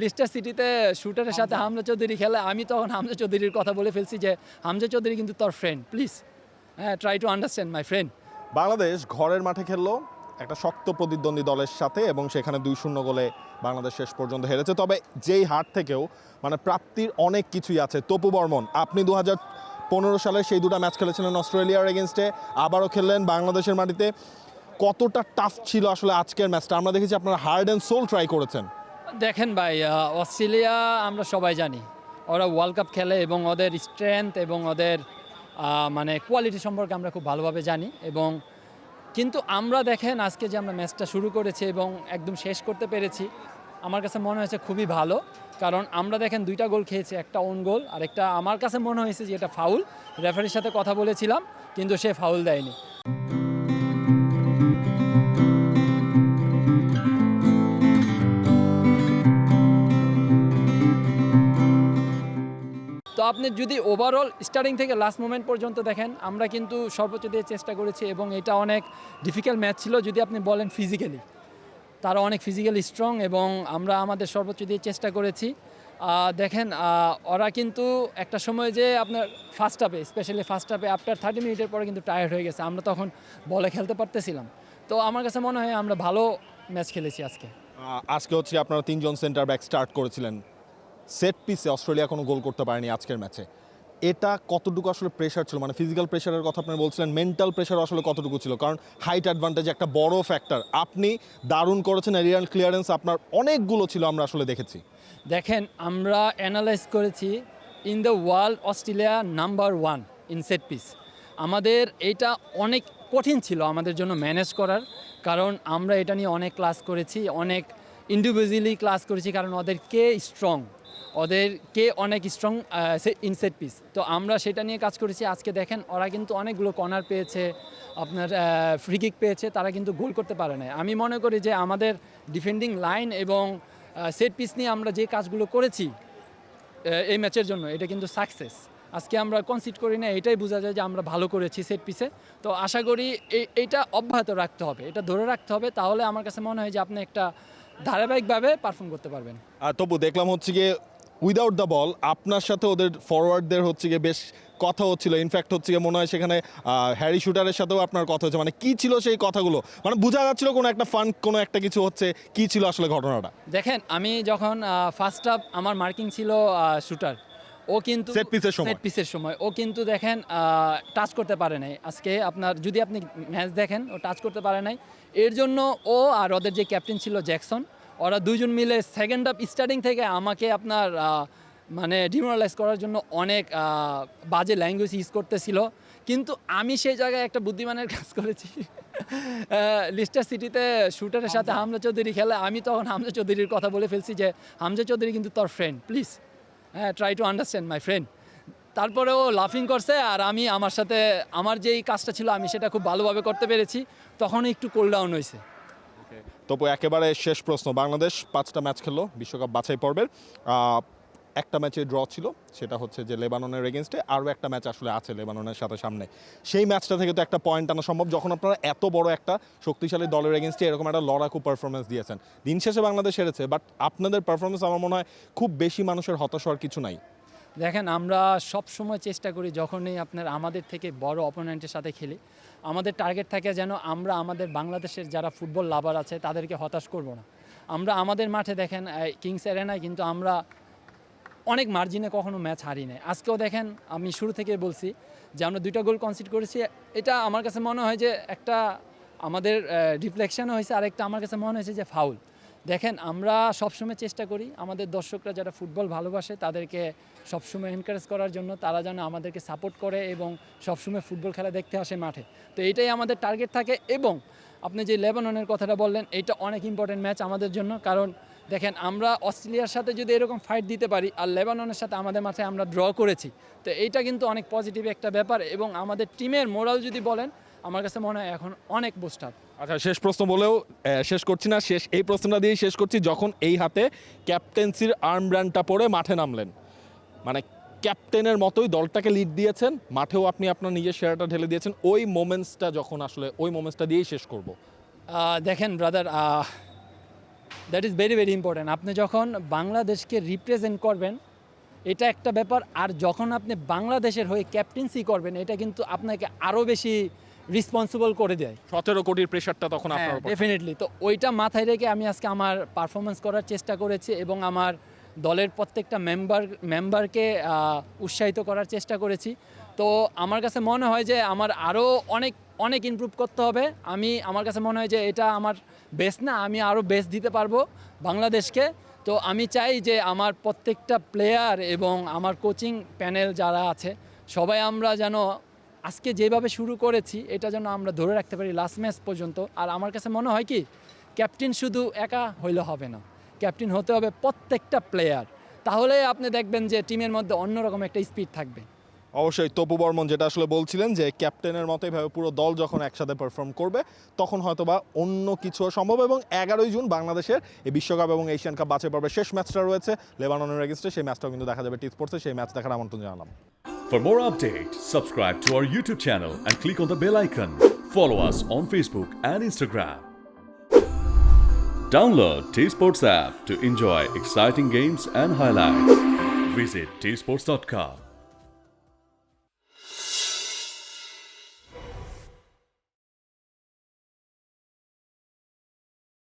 Lister সিটিতে শুটারের সাথে হামজা চৌধুরী খেলে, আমি তখন হামজা চৌধুরীর কথা বলে ফেলছি যে হামজা চৌধুরী কিন্তু তোর friend, please try to understand my friend. Bangladesh ঘরের মাঠে খেললো একটা শক্ত প্রতিদ্বন্দ্বী দলের সাথে এবং সেখানে 2-0 গোলে বাংলাদেশ শেষ পর্যন্ত হেরেছে। তবে যেই হার থেকেও মানে প্রাপ্তির অনেক কিছুই আছে। তপু বর্মন, আপনি 2015 সালে সেই দুটো ম্যাচ খেলেছিলেন অস্ট্রেলিয়ার এগেনস্টে, আবারও খেললেন বাংলাদেশের মাটিতে। কতটা টাফ ছিল আসলে আজকের ম্যাচটা? আমরা দেখেছি আপনারা হার্ড অ্যান্ড সোল ট্রাই করেছেন। দেখেন ভাই, অস্ট্রেলিয়া আমরা সবাই জানি ওরা ওয়ার্ল্ড কাপ খেলে এবং ওদের স্ট্রেংথ এবং ওদের মানে কোয়ালিটি সম্পর্কে আমরা খুব ভালোভাবে জানি। এবং কিন্তু আমরা দেখেন আজকে যে আমরা ম্যাচটা শুরু করেছি এবং একদম শেষ করতে পেরেছি, আমার কাছে মনে হয়েছে খুবই ভালো। কারণ আমরা দেখেন 2টা গোল খেয়েছি, একটা ওন গোল আর একটা আমার কাছে মনে হয়েছে যে এটা ফাউল। রেফারির সাথে কথা বলেছিলাম কিন্তু সে ফাউল দেয়নি। তো আপনি যদি ওভারঅল স্টার্টিং থেকে লাস্ট মোমেন্ট পর্যন্ত দেখেন, আমরা কিন্তু সর্বোচ্চ দিয়ে চেষ্টা করেছি এবং এটা অনেক ডিফিকাল্ট ম্যাচ ছিল। যদি আপনি বলেন ফিজিক্যালি, তারা অনেক ফিজিক্যালি স্ট্রং এবং আমরা আমাদের সর্বোচ্চ দিয়ে চেষ্টা করেছি। দেখেন ওরা কিন্তু একটা সময় যে আপনার ফার্স্ট হাফে, স্পেশালি ফার্স্ট হাফে আফটার 30 মিনিটের পরে কিন্তু টায়ার্ড হয়ে গেছে, আমরা তখন বলে খেলতে পারতেছিলাম। তো আমার কাছে মনে হয় আমরা ভালো ম্যাচ খেলেছি আজকে। আজকে হচ্ছে আপনারা 3জন সেন্টার ব্যাক স্টার্ট করেছিলেন। সেট পিসে অস্ট্রেলিয়া কোনো গোল করতে পারেনি আজকের ম্যাচে। এটা কতটুকু আসলে প্রেশার ছিল? মানে ফিজিক্যাল প্রেশারের কথা আপনি বলছিলেন, মেন্টাল প্রেশার আসলে কতটুকু ছিল? কারণ হাইট অ্যাডভান্টেজ একটা বড় ফ্যাক্টর। আপনি দারুণ করেছেন, এরিয়াল ক্লিয়ারেন্স আপনার অনেকগুলো ছিল, আমরা আসলে দেখেছি। দেখেন আমরা অ্যানালাইজ করেছি, in the world Australia number 1 in shed piece. আমাদের এটা অনেক কঠিন ছিল আমাদের জন্য ম্যানেজ করার, কারণ আমরা এটা নিয়ে অনেক ক্লাস করেছি, অনেক ইন্ডিভিজুয়ালি ক্লাস করেছি। কারণ ওদের কে স্ট্রং, ওদের কে অনেক স্ট্রং ইন সেট পিস। তো আমরা সেটা নিয়ে কাজ করেছি। আজকে দেখেন ওরা কিন্তু অনেকগুলো কর্নার পেয়েছে, আপনার ফ্রি কিক পেয়েছে, তারা কিন্তু গোল করতে পারে না। আমি মনে করি যে আমাদের ডিফেন্ডিং লাইন এবং সেট পিস নিয়ে আমরা যে কাজগুলো করেছি এই ম্যাচের জন্য, এটা কিন্তু সাকসেস। আজকে আমরা কনসিড করি না, এটাই বোঝা যায় যে আমরা ভালো করেছি সেট পিসে। তো আশা করি এইটা অব্যাহত রাখতে হবে, এটা ধরে রাখতে হবে, তাহলে আমার কাছে মনে হয় যে আপনি একটা ধারাবাহিকভাবে পারফর্ম করতে পারবেন। আর তবু দেখলাম হচ্ছে গিয়ে উইদাউট দ্য বল আপনার সাথে ওদের ফরওয়ার্ডদের হচ্ছে গিয়ে বেশ কথা হচ্ছিল। ইনফ্যাক্ট হচ্ছে গিয়ে মনে হয় সেখানে হ্যারি শুটারের সাথেও আপনার কথা হচ্ছে। মানে কি ছিল সেই কথাগুলো? মানে বোঝা যাচ্ছিল কোনো একটা ফান, কোনো একটা কিছু হচ্ছে। কি ছিল আসলে ঘটনাটা? দেখেন আমি যখন ফার্স্ট হাফ আমার মার্কিং ছিল শুটার, ও কিন্তু সেট পিসের সময় ও কিন্তু দেখেন টাচ করতে পারে নাই। আজকে আপনার যদি আপনি ম্যাচ দেখেন, ও টাচ করতে পারে নাই। এর জন্য ও আর ওদের যে ক্যাপ্টেন ছিল জ্যাকসন, ওরা দুইজন মিলে সেকেন্ড হাফ স্টার্টিং থেকে আমাকে আপনার মানে ডিমোরালাইজ করার জন্য অনেক বাজে ল্যাঙ্গুয়েজ ইউজ করতেছিল। কিন্তু আমি সেই জায়গায় একটা বুদ্ধিমানের কাজ করেছি। লিস্টার সিটিতে শুটারের সাথে হামজা চৌধুরী খেলে, আমি তখন হামজা চৌধুরীর কথা বলে ফেলছি যে হামজা চৌধুরী কিন্তু তোর friend, please try to understand my friend. তারপরে ও লাফিং করছে আর আমি আমার সাথে আমার যেই কাজটা ছিল আমি সেটা খুব ভালোভাবে করতে পেরেছি। তখন একটু কোল ডাউন হয়েছে। তবু একেবারে শেষ প্রশ্ন, বাংলাদেশ 5টা ম্যাচ খেললো বিশ্বকাপ বাছাই পর্বের। একটা ম্যাচে ড্র ছিল, সেটা হচ্ছে যে লেবাননের এগেনস্টে। আরও একটা ম্যাচ আসলে আছে লেবাননের সাথে সামনে। সেই ম্যাচটা থেকে তো একটা পয়েন্ট আনা সম্ভব যখন আপনারা এত বড় একটা শক্তিশালী দলের এগেনস্টে এরকম একটা লড়াকু পারফরমেন্স দিয়েছেন। দিন শেষে বাংলাদেশ হেরেছে, বাট আপনাদের পারফরমেন্স আমার মনে হয় খুব বেশি মানুষের হতাশ হওয়ার কিছু নাই। দেখেন আমরা সব সময় চেষ্টা করি যখনই আপনার আমাদের থেকে বড় অপোনেন্টের সাথে খেলি, আমাদের টার্গেট থাকে যেন আমরা আমাদের বাংলাদেশের যারা ফুটবল লাভার আছে তাদেরকে হতাশ করব না। আমরা আমাদের মাঠে দেখেন কিংস অ্যারেনায় কিন্তু আমরা অনেক মার্জিনে কখনো ম্যাচ হারি নাই। আজকেও দেখেন আমি শুরু থেকে বলছি যে আমরা 2টা গোল কনসিড করেছি। এটা আমার কাছে মনে হয় যে একটা আমাদের রিফ্লেকশনও হয়েছে, আরেকটা আমার কাছে মনে হয়েছে যে ফাউল। দেখেন আমরা সবসময় চেষ্টা করি আমাদের দর্শকরা যারা ফুটবল ভালোবাসে তাদেরকে সবসময় এনকারেজ করার জন্য, তারা যেন আমাদেরকে সাপোর্ট করে এবং সবসময় ফুটবল খেলা দেখতে আসে মাঠে। তো এইটাই আমাদের টার্গেট থাকে। এবং আপনি যে লেবাননের কথাটা বললেন, এইটা অনেক ইম্পর্টেন্ট ম্যাচ আমাদের জন্য। কারণ দেখেন আমরা অস্ট্রেলিয়ার সাথে যদি এরকম ফাইট দিতে পারি আর লেবাননের সাথে আমাদের মাঠে আমরা ড্র করেছি, তো এইটা কিন্তু অনেক পজিটিভ একটা ব্যাপার। এবং আমাদের টিমের মোরাল যদি বলেন, আমার কাছে মনে হয় এখন অনেক বুস্ট আপ। আচ্ছা, শেষ প্রশ্ন বলেও শেষ করছি না, এই প্রশ্নটা দিয়েই শেষ করছি। যখন এই হাতে ক্যাপ্টেন্সির আর্ম ব্র্যান্ডটা পরে মাঠে নামলেন, মানে ক্যাপ্টেনের মতোই দলটাকে লিড দিয়েছেন, মাঠেও আপনি আপনার নিজের সেরাটা ঢেলে দিয়েছেন। ওই মোমেন্টসটা যখন আসলে ওই মোমেন্টসটা দিয়েই শেষ করব। দেখেন brother, that is very very important. আপনি যখন বাংলাদেশকে রিপ্রেজেন্ট করবেন এটা একটা ব্যাপার, আর যখন আপনি বাংলাদেশের হয়ে ক্যাপ্টেন্সি করবেন এটা কিন্তু আপনাকে আরও বেশি রেসপন্সিবল করে দেয়। 17 কোটির প্রেশারটা তখন আপনার উপর। ডেফিনেটলি। তো ওইটা মাথায় রেখে আমি আজকে আমার পারফরমেন্স করার চেষ্টা করেছি এবং আমার দলের প্রত্যেকটা মেম্বারকে উৎসাহিত করার চেষ্টা করেছি। তো আমার কাছে মনে হয় যে আমার আরও অনেক অনেক ইমপ্রুভ করতে হবে। আমার কাছে মনে হয় যে এটা আমার বেস্ট না, আমি আরও বেস্ট দিতে পারবো বাংলাদেশকে। তো আমি চাই যে আমার প্রত্যেকটা প্লেয়ার এবং আমার কোচিং প্যানেল যারা আছে সবাই আমরা যেন আজকে যেভাবে শুরু করেছি এটা যেন আমরা ধরে রাখতে পারি লাস্ট ম্যাচ পর্যন্ত। আর আমার কাছে মনে হয় কি ক্যাপ্টেন শুধু একা হইলে হবে না, ক্যাপ্টেন হতে হবে প্রত্যেকটা প্লেয়ার, তাহলে আপনি দেখবেন যে টিমের মধ্যে অন্যরকম একটা স্পিড থাকবে। অবশ্যই তপু বর্মন যেটা আসলে বলছিলেন যে ক্যাপ্টেনের মতো এভাবে পুরো দল যখন একসাথে পারফর্ম করবে তখন হয়তোবা অন্য কিছু সম্ভব। এবং 11ই জুন বাংলাদেশের এই বিশ্বকাপ এবং এশিয়ান কাপ বাছাই পর্বের শেষ ম্যাচটা রয়েছে লেবাননের এগেইনস্টে, সেই ম্যাচটাও কিন্তু দেখা যাবে টি স্পোর্টসে। সেই ম্যাচ দেখার আমন্ত্রণ জানালাম। For more updates, subscribe to our YouTube channel and click on the bell icon. Follow us on Facebook and Instagram. Download T-Sports app to enjoy exciting games and highlights. Visit tsports.com.